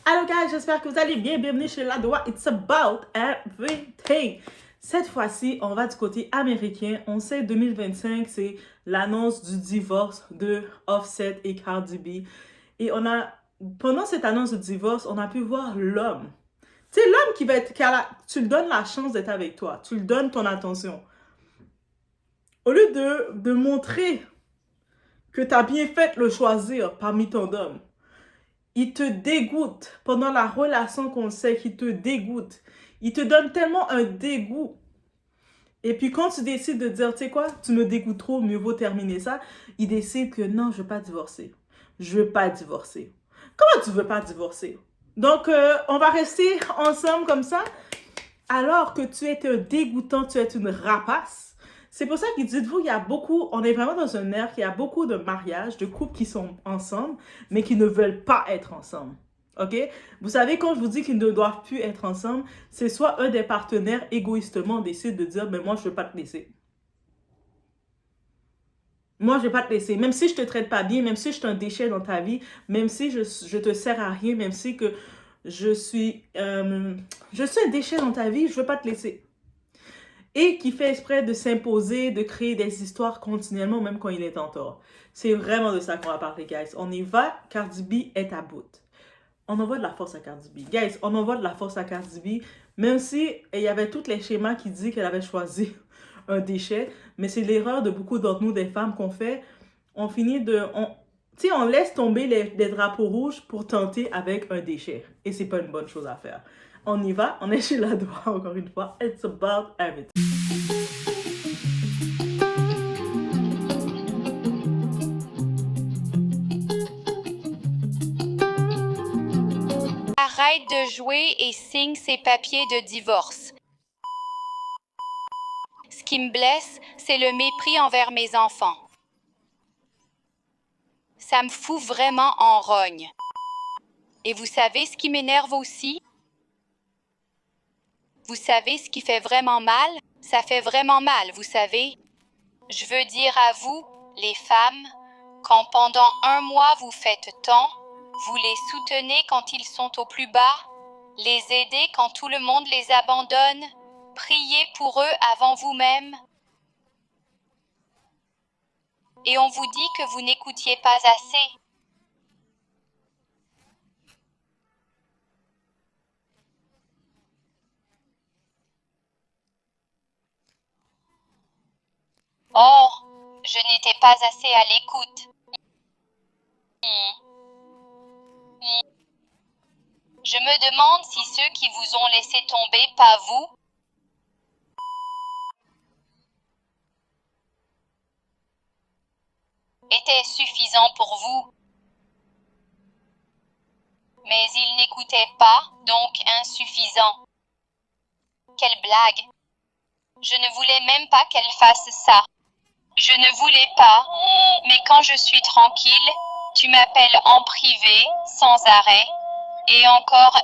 Hello guys, j'espère que vous allez bien. Bienvenue chez Ladoa. It's about everything. Cette fois-ci, on va du côté américain. On sait 2025, c'est l'annonce du divorce de Offset et Cardi B. Et pendant cette annonce de divorce, on a pu voir l'homme. Tu sais, l'homme qui va être, tu lui donnes la chance d'être avec toi. Tu lui donnes ton attention. Au lieu de montrer que tu as bien fait le choisir parmi ton homme, il te dégoûte pendant la relation qu'on sait qu'il te dégoûte. Il te donne tellement un dégoût. Et puis quand tu décides de dire, tu sais quoi, tu me dégoûtes trop, mieux vaut terminer ça, il décide que non, je veux pas divorcer. Je veux pas divorcer. Comment tu veux pas divorcer? Donc, on va rester ensemble comme ça, alors que tu es un dégoûtant, tu es une rapace. C'est pour ça que dites-vous, il y a beaucoup, on est vraiment dans un ère qu'il y a beaucoup de mariages, de couples qui sont ensemble, mais qui ne veulent pas être ensemble. OK? Vous savez, quand je vous dis qu'ils ne doivent plus être ensemble, c'est soit un des partenaires égoïstement décide de dire, mais moi, je ne veux pas te laisser. Moi, je ne vais pas te laisser. Même si je ne te traite pas bien, même si je suis un déchet dans ta vie, même si je te sers à rien, même si que je suis un déchet dans ta vie, je ne veux pas te laisser. Et qui fait exprès de s'imposer, de créer des histoires continuellement, même quand il est en tort. C'est vraiment de ça qu'on va parler, guys. On y va, Cardi B est à bout. On envoie de la force à Cardi B. Guys, on envoie de la force à Cardi B, même si il y avait tous les schémas qui disent qu'elle avait choisi un déchet, mais c'est l'erreur de beaucoup d'entre nous, des femmes, qu'on fait. On finit de... on laisse tomber les drapeaux rouges pour tenter avec un déchet. Et c'est pas une bonne chose à faire. On y va, on est chez Ladoa, encore une fois. It's about everything. Arrête de jouer et signe ces papiers de divorce. Ce qui me blesse, c'est le mépris envers mes enfants. Ça me fout vraiment en rogne. Et vous savez ce qui m'énerve aussi? Vous savez ce qui fait vraiment mal? Ça fait vraiment mal, vous savez. Je veux dire à vous, les femmes, quand pendant 1 mois vous faites tant, vous les soutenez quand ils sont au plus bas, les aidez quand tout le monde les abandonne, priez pour eux avant vous-même. Et on vous dit que vous n'écoutiez pas assez. Oh, je n'étais pas assez à l'écoute. Je me demande si ceux qui vous ont laissé tomber, pas vous, étaient suffisants pour vous. Mais ils n'écoutaient pas, donc insuffisant. Quelle blague! Je ne voulais même pas qu'elle fasse ça. Je ne voulais pas, mais quand je suis tranquille, tu m'appelles en privé, sans arrêt, et encore,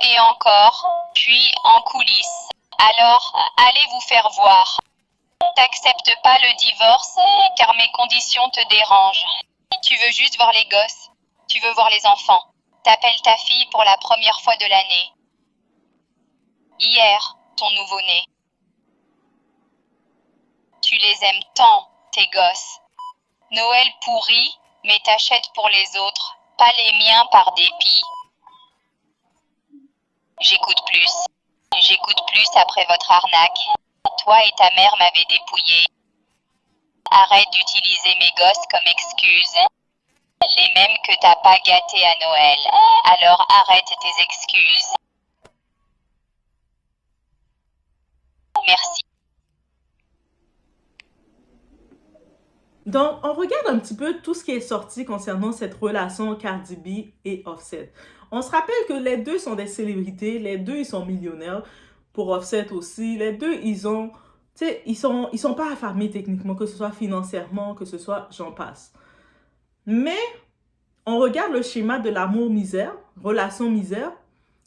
puis en coulisses. Alors, allez vous faire voir. T'acceptes pas le divorce, car mes conditions te dérangent. Tu veux juste voir les gosses. Tu veux voir les enfants. T'appelles ta fille pour la première fois de l'année. Hier, ton nouveau-né. Tu les aimes tant, tes gosses. Noël pourri, mais t'achètes pour les autres, pas les miens par dépit. J'écoute plus après votre arnaque. Toi et ta mère m'avez dépouillé. Arrête d'utiliser mes gosses comme excuse. Les mêmes que t'as pas gâtés à Noël. Alors arrête tes excuses. Merci. Donc, on regarde un petit peu tout ce qui est sorti concernant cette relation Cardi B et Offset. On se rappelle que les deux sont des célébrités, les deux ils sont millionnaires, pour Offset aussi, les deux ils sont pas affamés techniquement, que ce soit financièrement, que ce soit j'en passe. Mais on regarde le schéma de l'amour-misère, relation-misère,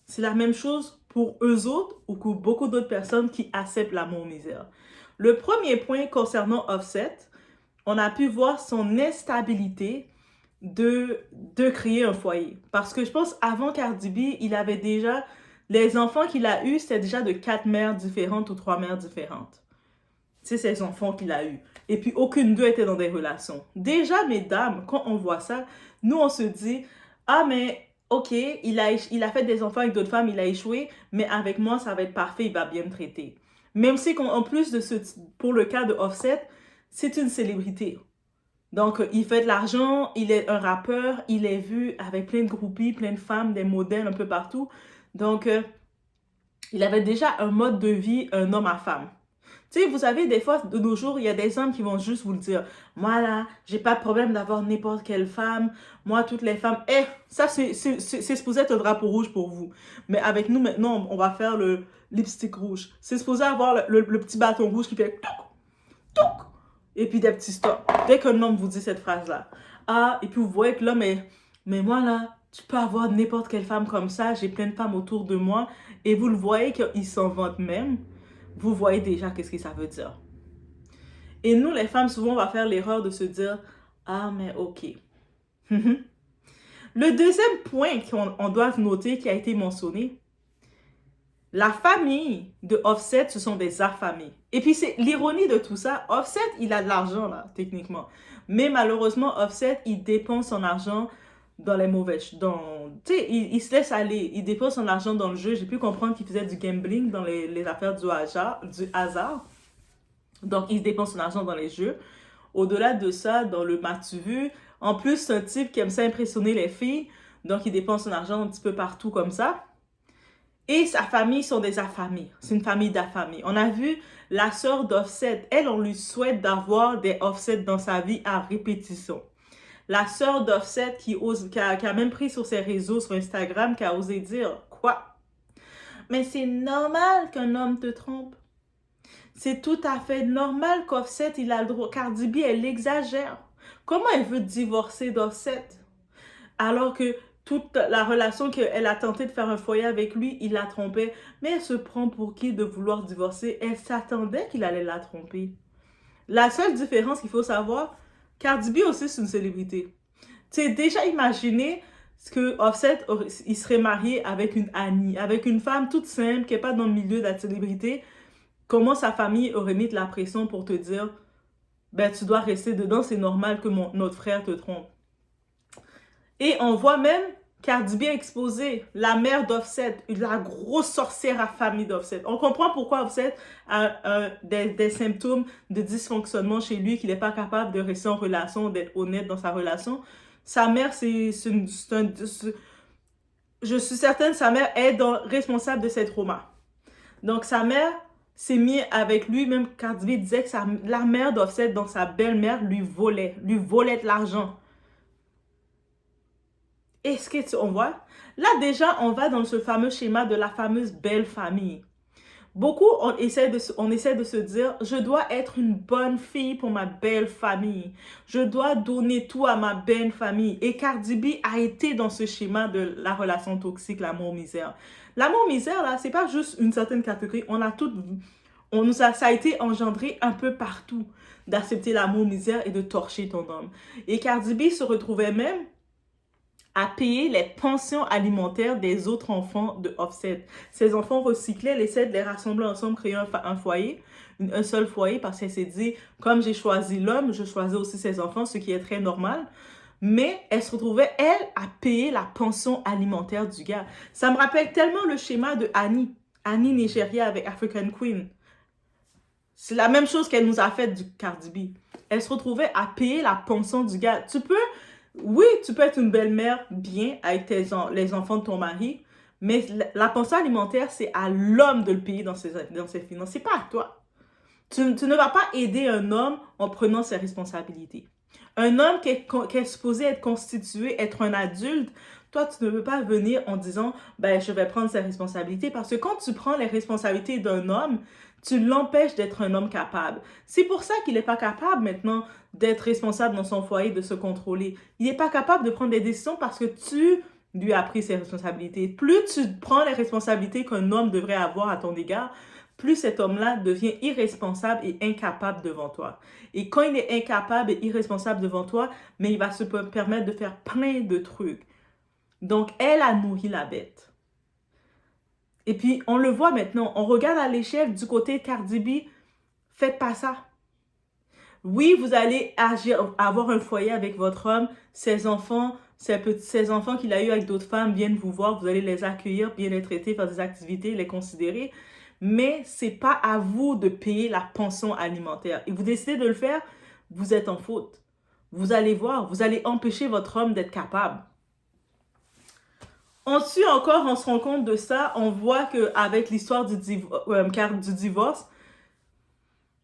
c'est la même chose pour eux autres ou pour beaucoup d'autres personnes qui acceptent l'amour-misère. Le premier point concernant Offset, on a pu voir son instabilité de créer un foyer. Parce que je pense avant Cardi B, il avait déjà, les enfants qu'il a eus, c'était déjà de 4 mères différentes ou 3 mères différentes. C'est ces enfants qu'il a eus. Et puis aucune d'eux était dans des relations. Déjà, mesdames, quand on voit ça, nous on se dit, ah mais ok, il a fait des enfants avec d'autres femmes, il a échoué, mais avec moi ça va être parfait, il va bien me traiter. Même si en plus de pour le cas de Offset, c'est une célébrité. Donc, il fait de l'argent, il est un rappeur, il est vu avec plein de groupies, plein de femmes, des modèles un peu partout. Donc, il avait déjà un mode de vie, un homme à femme. Tu sais, vous savez, des fois, de nos jours, il y a des hommes qui vont juste vous le dire. Moi, là, j'ai pas de problème d'avoir n'importe quelle femme. Moi, toutes les femmes. Eh, ça, c'est supposé être un drapeau rouge pour vous. Mais avec nous, maintenant, on va faire le lipstick rouge. C'est supposé avoir le petit bâton rouge qui fait toc, toc. Et puis des petits stops. Dès qu'un homme vous dit cette phrase-là. Ah, et puis vous voyez que l'homme est. Mais moi, là, tu peux avoir n'importe quelle femme comme ça. J'ai plein de femmes autour de moi. Et vous le voyez qu'il s'en vante même. Vous voyez déjà qu'est-ce que ça veut dire. Et nous, les femmes, souvent, on va faire l'erreur de se dire, ah, mais ok. Le deuxième point qu'on doit noter qui a été mentionné, la famille de Offset, ce sont des affamés. Et puis, c'est l'ironie de tout ça. Offset, il a de l'argent, là, techniquement. Mais malheureusement, Offset, il dépense son argent dans les mauvais... Tu sais, il se laisse aller. Il dépense son argent dans le jeu. J'ai pu comprendre qu'il faisait du gambling dans les affaires du hasard. Donc, il dépense son argent dans les jeux. Au-delà de ça, dans le m'as-tu vu, en plus, c'est un type qui aime ça impressionner les filles. Donc, il dépense son argent un petit peu partout comme ça. Et sa famille sont des affamés. C'est une famille d'affamés. On a vu la sœur d'Offset. Elle, on lui souhaite d'avoir des Offset dans sa vie à répétition. La sœur d'Offset qui a même pris sur ses réseaux, sur Instagram, qui a osé dire quoi? Mais c'est normal qu'un homme te trompe. C'est tout à fait normal qu'Offset, il a le droit. Cardi B, elle exagère. Comment elle veut divorcer d'Offset? Alors que toute la relation qu'elle a tenté de faire un foyer avec lui, il la trompait. Mais elle se prend pour qui de vouloir divorcer? Elle s'attendait qu'il allait la tromper. La seule différence qu'il faut savoir, Cardi B aussi c'est une célébrité. Tu sais, déjà imaginé ce que Offset, il serait marié avec une Annie, avec une femme toute simple qui n'est pas dans le milieu de la célébrité. Comment sa famille aurait mis de la pression pour te dire, ben tu dois rester dedans, c'est normal que notre frère te trompe. Et on voit même Cardi B exposé, la mère d'Offset, la grosse sorcière à famille d'Offset. On comprend pourquoi Offset a des symptômes de dysfonctionnement chez lui, qu'il n'est pas capable de rester en relation, d'être honnête dans sa relation. Sa mère, je suis certaine, sa mère est responsable de ces traumas. Donc sa mère s'est mise avec lui, même Cardi B disait que la mère d'Offset, donc sa belle-mère, lui volait de l'argent. Est-ce qu'on voit? Là, déjà, on va dans ce fameux schéma de la fameuse belle famille. Beaucoup, on essaie de se dire, je dois être une bonne fille pour ma belle famille. Je dois donner tout à ma belle famille. Et Cardi B a été dans ce schéma de la relation toxique, l'amour-misère. L'amour-misère, là, c'est pas juste une certaine catégorie. On a tout... ça a été engendré un peu partout d'accepter l'amour-misère et de torcher ton homme. Et Cardi B se retrouvait même à payer les pensions alimentaires des autres enfants de Offset. Ces enfants recyclés, elle essaie de les rassembler ensemble, créer un foyer, un seul foyer, parce qu'elle s'est dit, comme j'ai choisi l'homme, je choisis aussi ses enfants, ce qui est très normal. Mais elle se retrouvait, elle, à payer la pension alimentaire du gars. Ça me rappelle tellement le schéma de Annie Nigeria avec African Queen. C'est la même chose qu'elle nous a fait du Cardi B. Elle se retrouvait à payer la pension du gars. Oui, tu peux être une belle-mère bien avec les enfants de ton mari, mais la pension alimentaire, c'est à l'homme de le payer dans ses finances. C'est pas à toi. Tu ne vas pas aider un homme en prenant ses responsabilités. Un homme qui est supposé être constitué, être un adulte, toi, tu ne peux pas venir en disant, ben, je vais prendre ses responsabilités. Parce que quand tu prends les responsabilités d'un homme, tu l'empêches d'être un homme capable. C'est pour ça qu'il n'est pas capable maintenant d'être responsable dans son foyer, de se contrôler. Il n'est pas capable de prendre des décisions parce que tu lui as pris ses responsabilités. Plus tu prends les responsabilités qu'un homme devrait avoir à ton égard, plus cet homme-là devient irresponsable et incapable devant toi. Et quand il est incapable et irresponsable devant toi, mais il va se permettre de faire plein de trucs. Donc, elle a nourri la bête. Et puis, on le voit maintenant, on regarde à l'échelle du côté de Cardi B, faites pas ça. Oui, vous allez avoir un foyer avec votre homme, ses enfants qu'il a eu avec d'autres femmes viennent vous voir, vous allez les accueillir, bien les traiter, faire des activités, les considérer. Mais c'est pas à vous de payer la pension alimentaire. Et vous décidez de le faire, vous êtes en faute. Vous allez voir, vous allez empêcher votre homme d'être capable. Ensuite encore, on se rend compte de ça, on voit qu'avec l'histoire du divorce,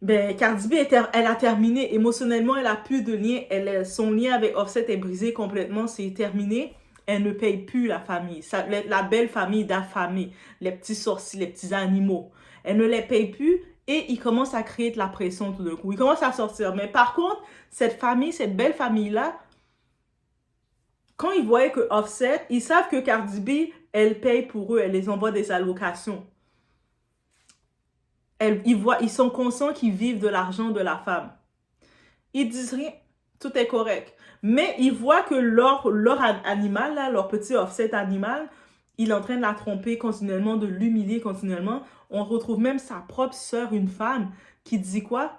ben, Cardi B, elle a terminé. Émotionnellement, elle a plus de lien. Son lien avec Offset est brisé complètement. C'est terminé. Elle ne paye plus la famille. La belle famille d'affamés. Les petits sorciers, les petits animaux. Elle ne les paye plus. Et il commence à créer de la pression tout d'un coup. Il commence à sortir. Mais par contre, cette famille, cette belle famille-là, quand ils voyaient que Offset, ils savent que Cardi B, elle paye pour eux. Elle les envoie des allocations. Ils sont conscients qu'ils vivent de l'argent de la femme. Ils disent rien, tout est correct. Mais ils voient que leur animal, là, leur petit Offset animal, il est en train de la tromper continuellement, de l'humilier continuellement. On retrouve même sa propre sœur, une femme, qui dit quoi?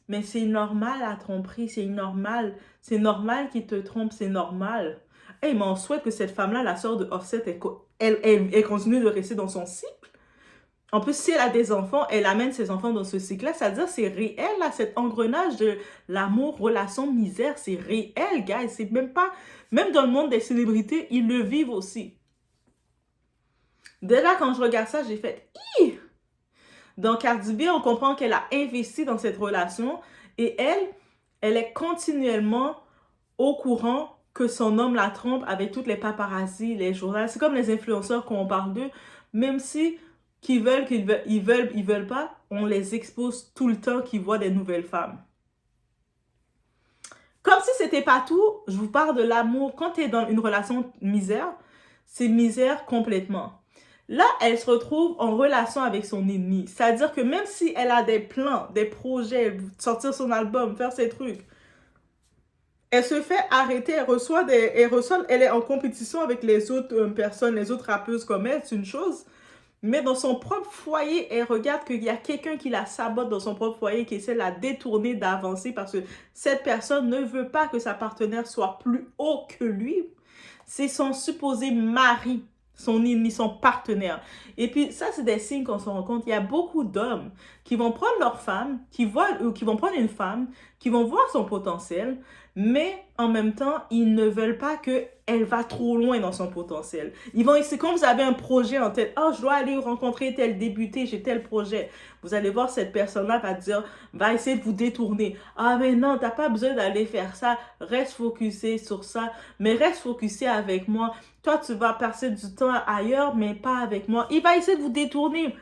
Mais c'est normal la tromperie, c'est normal. C'est normal qu'il te trompe, c'est normal. Hey, mais on souhaite que cette femme-là, la sœur de Offset, elle continue de rester dans son cycle. En plus, si elle a des enfants, elle amène ses enfants dans ce cycle-là. C'est-à-dire, c'est réel, là, cet engrenage de l'amour, relation, misère, c'est réel, guys. C'est même pas... Même dans le monde des célébrités, ils le vivent aussi. Déjà, quand je regarde ça, j'ai fait... Hi! Dans Cardi B, on comprend qu'elle a investi dans cette relation et elle est continuellement au courant que son homme la trompe avec toutes les paparazzis, les journaux. C'est comme les influenceurs quand on parle d'eux. Même si... ils veulent pas, on les expose tout le temps qu'ils voient des nouvelles femmes. Comme si c'était pas tout, je vous parle de l'amour. Quand tu es dans une relation misère, c'est misère complètement. Là, elle se retrouve en relation avec son ennemi. C'est-à-dire que même si elle a des plans, des projets, sortir son album, faire ses trucs, elle se fait arrêter, elle est en compétition avec les autres personnes, les autres rappeuses comme elle, c'est une chose. Mais dans son propre foyer, elle regarde qu'il y a quelqu'un qui la sabote dans son propre foyer, qui essaie de la détourner, d'avancer parce que cette personne ne veut pas que sa partenaire soit plus haut que lui. C'est son supposé mari, son ennemi, son partenaire. Et puis ça, c'est des signes qu'on se rend compte. Il y a beaucoup d'hommes qui vont prendre leur femme, qui vont prendre une femme, qui vont voir son potentiel, mais en même temps, ils ne veulent pas qu'elle va trop loin dans son potentiel. C'est comme vous avez un projet en tête. Oh, je dois aller rencontrer tel débuté, j'ai tel projet. Vous allez voir cette personne-là va essayer de vous détourner. Ah, mais non, t'as pas besoin d'aller faire ça. Reste focusé sur ça, mais reste focusé avec moi. Toi, tu vas passer du temps ailleurs, mais pas avec moi. Il va essayer de vous détourner.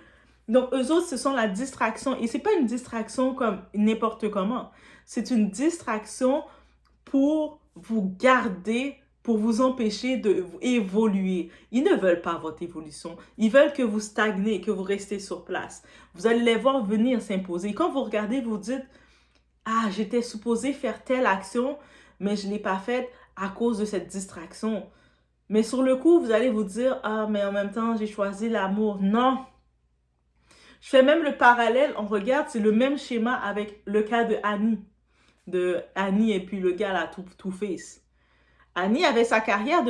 Donc, eux autres, ce sont la distraction. Et c'est pas une distraction comme n'importe comment. C'est une distraction pour vous garder, pour vous empêcher d'évoluer. Ils ne veulent pas votre évolution. Ils veulent que vous stagnez, que vous restez sur place. Vous allez les voir venir s'imposer. Quand vous regardez, vous dites, ah, j'étais supposé faire telle action, mais je ne l'ai pas faite à cause de cette distraction. Mais sur le coup, vous allez vous dire, ah, mais en même temps, j'ai choisi l'amour. Non. Je fais même le parallèle, on regarde, c'est le même schéma avec le cas de Annie et puis le gars là, Two Face. Annie avait sa carrière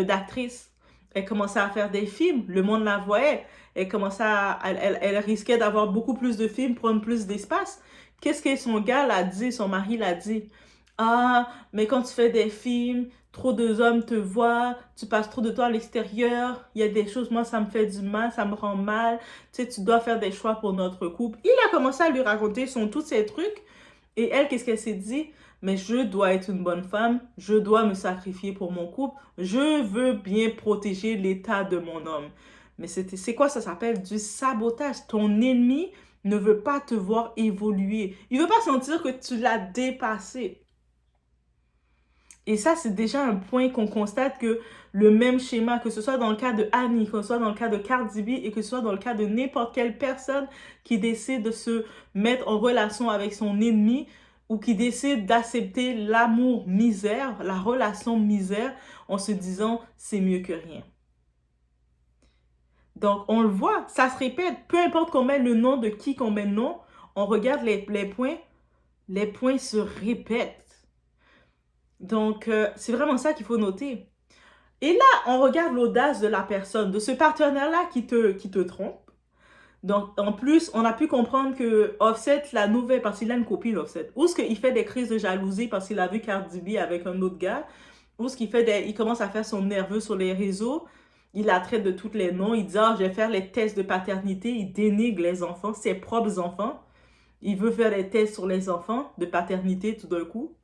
d'actrice. Elle commençait à faire des films, le monde la voyait. Elle risquait d'avoir beaucoup plus de films, prendre plus d'espace. Qu'est-ce que son gars l'a dit, son mari l'a dit? Ah, mais quand tu fais des films, trop d'hommes te voient, tu passes trop de temps à l'extérieur, il y a des choses, moi ça me fait du mal, ça me rend mal, tu sais, tu dois faire des choix pour notre couple. Il a commencé à lui raconter tous ces trucs. Et elle, qu'est-ce qu'elle s'est dit? Mais je dois être une bonne femme, je dois me sacrifier pour mon couple, je veux bien protéger l'état de mon homme. Mais c'est quoi ça s'appelle? Du sabotage. Ton ennemi ne veut pas te voir évoluer. Il ne veut pas sentir que tu l'as dépassé. Et ça, c'est déjà un point qu'on constate que le même schéma, que ce soit dans le cas de Annie, que ce soit dans le cas de Cardi B et que ce soit dans le cas de n'importe quelle personne qui décide de se mettre en relation avec son ennemi ou qui décide d'accepter l'amour misère, la relation misère, en se disant c'est mieux que rien. Donc, on le voit, ça se répète. Peu importe qu'on met le nom de qui qu'on met le nom, on regarde les points se répètent. Donc, c'est vraiment ça qu'il faut noter. Et là, on regarde l'audace de la personne, de ce partenaire-là qui te trompe. Donc, en plus, on a pu comprendre que Offset, la nouvelle, parce qu'il a une copine, Offset, ou ce qu'il fait des crises de jalousie parce qu'il a vu Cardi B avec un autre gars, ou ce qu'il fait, il commence à faire son nerveux sur les réseaux, il la traite de tous les noms, il dit, ah, je vais faire les tests de paternité, il dénigre les enfants, ses propres enfants, il veut faire des tests sur les enfants de paternité tout d'un coup.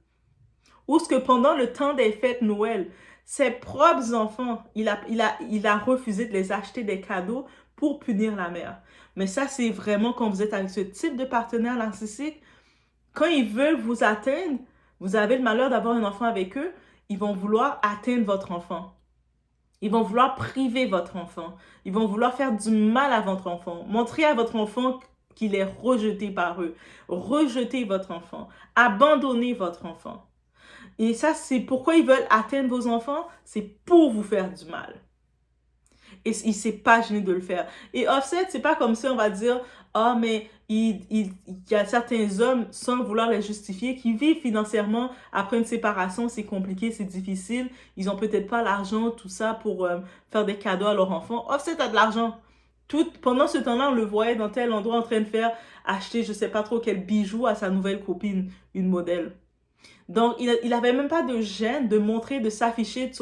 Ou ce que pendant le temps des fêtes Noël, ses propres enfants, il a refusé de les acheter des cadeaux pour punir la mère. Mais ça, c'est vraiment quand vous êtes avec ce type de partenaire narcissique, quand ils veulent vous atteindre, vous avez le malheur d'avoir un enfant avec eux, ils vont vouloir atteindre votre enfant. Ils vont vouloir priver votre enfant. Ils vont vouloir faire du mal à votre enfant. Montrer à votre enfant qu'il est rejeté par eux. Rejetez votre enfant. Abandonnez votre enfant. Et ça, c'est pourquoi ils veulent atteindre vos enfants, c'est pour vous faire du mal. Et il ne s'est pas gêné de le faire. Et Offset, c'est pas comme si on va dire, ah, mais il y a certains hommes, sans vouloir les justifier, qui vivent financièrement après une séparation, c'est compliqué, c'est difficile, ils ont peut-être pas l'argent, tout ça, pour faire des cadeaux à leurs enfants. Offset a de l'argent. Pendant ce temps-là, on le voyait dans tel endroit en train de faire acheter, je sais pas trop quel bijou à sa nouvelle copine, une modèle. Donc, il avait même pas de gêne de montrer, de s'afficher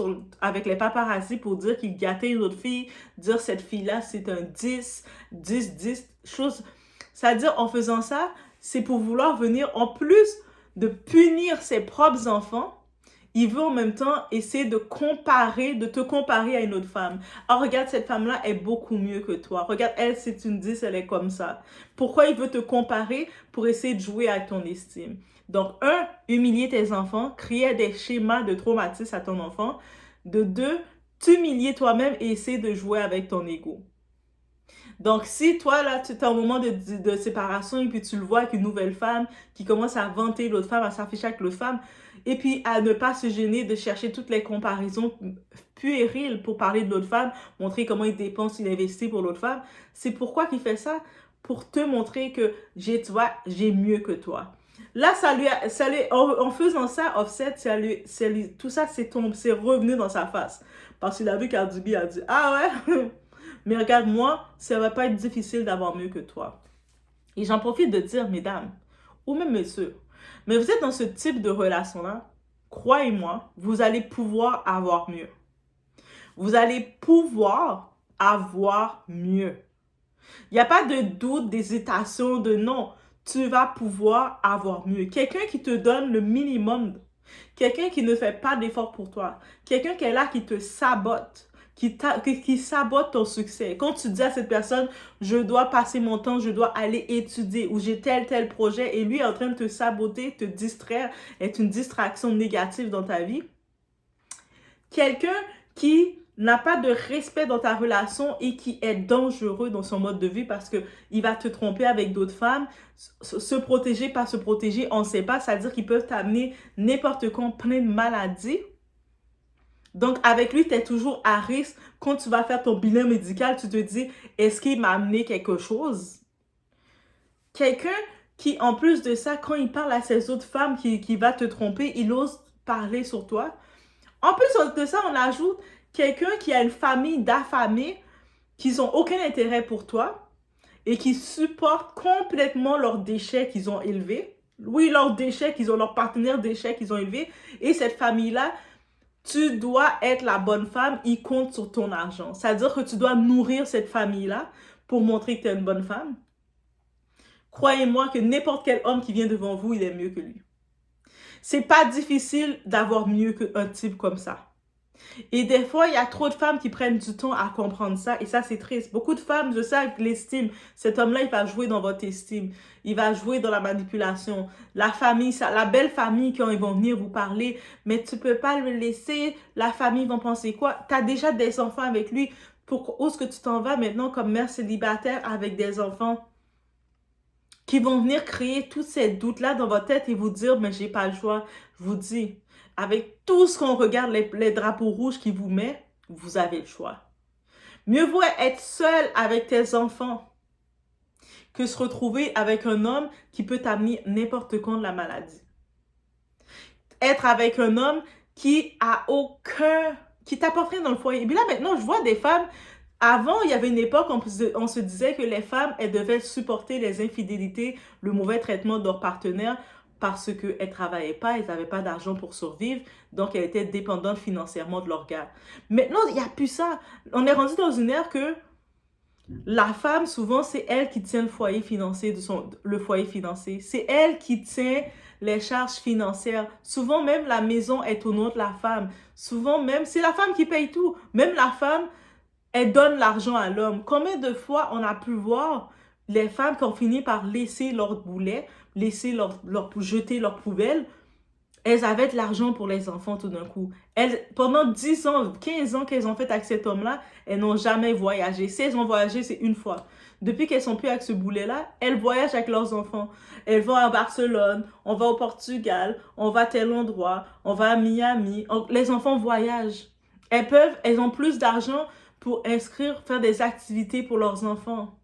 avec les paparazzis pour dire qu'il gâtait une autre fille, dire cette fille-là, c'est un 10, 10, 10, chose. C'est-à-dire, en faisant ça, c'est pour vouloir venir, en plus de punir ses propres enfants, il veut en même temps essayer de te comparer à une autre femme. Ah, regarde, cette femme-là est beaucoup mieux que toi. Regarde, elle, c'est une 10, elle est comme ça. Pourquoi il veut te comparer? Pour essayer de jouer avec ton estime. Donc, humilier tes enfants, créer des schémas de traumatisme à ton enfant. De deux, t'humilier toi-même et essayer de jouer avec ton ego. Donc, si toi, là, tu es en moment de séparation et puis tu le vois avec une nouvelle femme qui commence à vanter l'autre femme, à s'afficher avec l'autre femme, et puis à ne pas se gêner de chercher toutes les comparaisons puériles pour parler de l'autre femme, montrer comment il dépense, il investit pour l'autre femme, c'est pourquoi qu'il fait ça? Pour te montrer que j'ai mieux que toi. Là, en faisant ça, Offset, tout ça, c'est revenu dans sa face. Parce qu'il a vu Cardi B a dit, ah ouais, mais regarde, moi, ça va pas être difficile d'avoir mieux que toi. Et j'en profite de dire, mesdames, ou même messieurs, mais vous êtes dans ce type de relation-là, croyez-moi, vous allez pouvoir avoir mieux. Vous allez pouvoir avoir mieux. Il n'y a pas de doute, d'hésitation, de non. Tu vas pouvoir avoir mieux. Quelqu'un qui te donne le minimum. Quelqu'un qui ne fait pas d'effort pour toi. Quelqu'un qui est là, qui te sabote. Qui sabote ton succès. Quand tu dis à cette personne, je dois passer mon temps, je dois aller étudier ou j'ai tel projet et lui est en train de te saboter, te distraire, est une distraction négative dans ta vie. Quelqu'un qui n'a pas de respect dans ta relation et qui est dangereux dans son mode de vie parce qu'il va te tromper avec d'autres femmes, se protéger, pas se protéger, on ne sait pas, c'est-à-dire qu'ils peuvent t'amener n'importe quoi, plein de maladies. Donc, avec lui, tu es toujours à risque. Quand tu vas faire ton bilan médical, tu te dis, est-ce qu'il m'a amené quelque chose? Quelqu'un qui, en plus de ça, quand il parle à ces autres femmes qui va te tromper, il ose parler sur toi. En plus de ça, on ajoute quelqu'un qui a une famille d'affamés qui n'ont aucun intérêt pour toi et qui supportent complètement leurs déchets qu'ils ont élevés. Oui, leurs déchets leurs partenaires déchets qu'ils ont élevés. Et cette famille-là, tu dois être la bonne femme, ils comptent sur ton argent. C'est-à-dire que tu dois nourrir cette famille-là pour montrer que tu es une bonne femme. Croyez-moi que n'importe quel homme qui vient devant vous, il est mieux que lui. C'est pas difficile d'avoir mieux qu'un type comme ça. Et des fois, il y a trop de femmes qui prennent du temps à comprendre ça. Et ça, c'est triste. Beaucoup de femmes, je sais, l'estime. Cet homme-là, il va jouer dans votre estime. Il va jouer dans la manipulation. La famille, ça, la belle famille, quand ils vont venir vous parler, mais tu peux pas le laisser. La famille vont penser quoi? Tu as déjà des enfants avec lui. Où est-ce que tu t'en vas maintenant comme mère célibataire avec des enfants qui vont venir créer tous ces doutes-là dans votre tête et vous dire, mais j'ai pas le choix. Je vous dis, avec tout ce qu'on regarde, les drapeaux rouges qu'il vous met, vous avez le choix. Mieux vaut être seul avec tes enfants que se retrouver avec un homme qui peut t'amener n'importe quand de la maladie. Être avec un homme qui t'apporte rien dans le foyer. Et puis là, maintenant, je vois des femmes. Avant, il y avait une époque, on se disait que les femmes, elles devaient supporter les infidélités, le mauvais traitement de leur partenaire parce qu'elles ne travaillaient pas, elles n'avaient pas d'argent pour survivre, donc elles étaient dépendantes financièrement de leur gars. Maintenant, il n'y a plus ça. On est rendu dans une ère que la femme, souvent, c'est elle qui tient le foyer financier, le foyer financier. C'est elle qui tient les charges financières. Souvent, même la maison est au nom de la femme. Souvent, même, c'est la femme qui paye tout. Même la femme, elle donne l'argent à l'homme. Combien de fois on a pu voir les femmes qui ont fini par laisser leur boulet, jeter leur poubelle, elles avaient de l'argent pour les enfants tout d'un coup. Pendant 10 ans, 15 ans qu'elles ont fait avec cet homme-là, elles n'ont jamais voyagé. Si elles ont voyagé, c'est une fois. Depuis qu'elles sont plus avec ce boulet-là, elles voyagent avec leurs enfants. Elles vont à Barcelone, on va au Portugal, on va à tel endroit, on va à Miami. Les enfants voyagent. Elles ont plus d'argent pour faire des activités pour leurs enfants.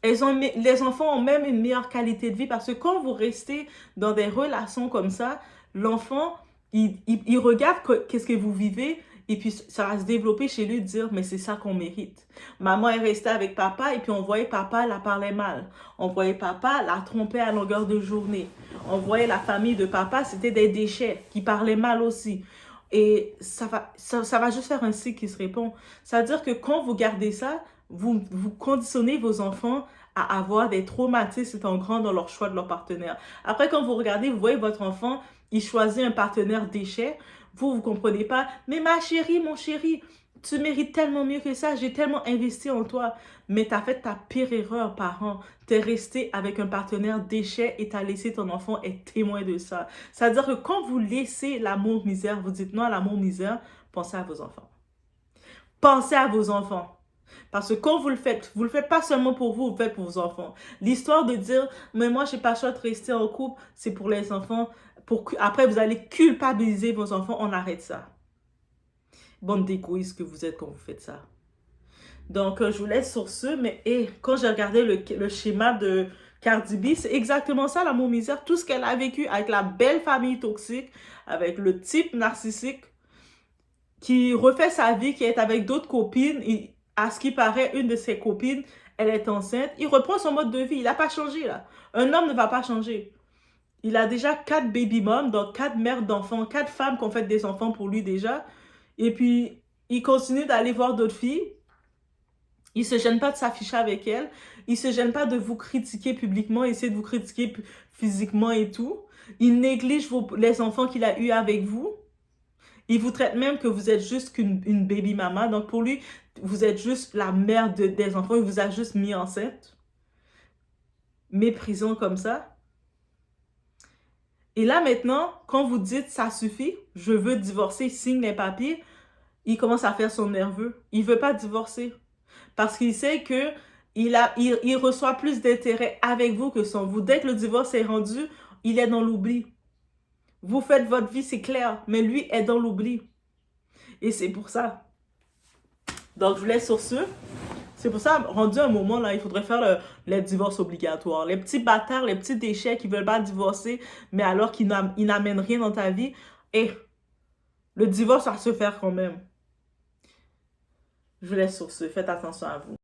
Les enfants ont même une meilleure qualité de vie parce que quand vous restez dans des relations comme ça, l'enfant, il regarde qu'est-ce que vous vivez et puis ça va se développer chez lui de dire, mais c'est ça qu'on mérite. Maman est restée avec papa et puis on voyait papa la parlait mal. On voyait papa la tromper à longueur de journée. On voyait la famille de papa, c'était des déchets qui parlaient mal aussi. Et ça va juste faire un cycle qui se répond. Ça veut dire que quand vous gardez ça, vous conditionnez vos enfants à avoir des traumatismes étant grands dans leur choix de leur partenaire. Après, quand vous regardez, vous voyez votre enfant, il choisit un partenaire déchet. Vous ne comprenez pas. Mais ma chérie, mon chéri, tu mérites tellement mieux que ça. J'ai tellement investi en toi. Mais tu as fait ta pire erreur, parent. Tu es resté avec un partenaire déchet et tu as laissé ton enfant être témoin de ça. C'est-à-dire que quand vous laissez l'amour-misère, vous dites non à l'amour-misère, pensez à vos enfants. Pensez à vos enfants. Parce que quand vous le faites pas seulement pour vous, vous le faites pour vos enfants. L'histoire de dire, mais moi, j'ai pas le choix de rester en couple, c'est pour les enfants. Après, vous allez culpabiliser vos enfants, on arrête ça. Bande d'égoïstes que vous êtes quand vous faites ça. Donc, je vous laisse sur ce, mais quand j'ai regardé le schéma de Cardi B, c'est exactement ça, l'amour misère. Tout ce qu'elle a vécu avec la belle famille toxique, avec le type narcissique qui refait sa vie, qui est avec d'autres copines, et à ce qui paraît, une de ses copines, elle est enceinte. Il reprend son mode de vie. Il n'a pas changé, là. Un homme ne va pas changer. Il a déjà 4 baby moms, donc 4 mères d'enfants, 4 femmes qui ont fait des enfants pour lui déjà. Et puis, il continue d'aller voir d'autres filles. Il ne se gêne pas de s'afficher avec elles. Il ne se gêne pas de vous critiquer publiquement, essayer de vous critiquer physiquement et tout. Il néglige les enfants qu'il a eus avec vous. Il vous traite même que vous êtes juste une baby mama. Donc, pour lui, vous êtes juste la mère des enfants. Il vous a juste mis enceinte. Méprisant comme ça. Et là, maintenant, quand vous dites « ça suffit, je veux divorcer, signe les papiers », il commence à faire son nerveux. Il ne veut pas divorcer. Parce qu'il sait que il reçoit plus d'intérêt avec vous que sans vous. Dès que le divorce est rendu, il est dans l'oubli. Vous faites votre vie, c'est clair, mais lui est dans l'oubli. Et c'est pour ça. Donc, je vous laisse sur ce. C'est pour ça, rendu un moment, là, il faudrait faire les divorces obligatoires. Les petits bâtards, les petits déchets qui ne veulent pas divorcer, mais alors qu'ils n'amènent rien dans ta vie. Et le divorce va se faire quand même. Je vous laisse sur ce. Faites attention à vous.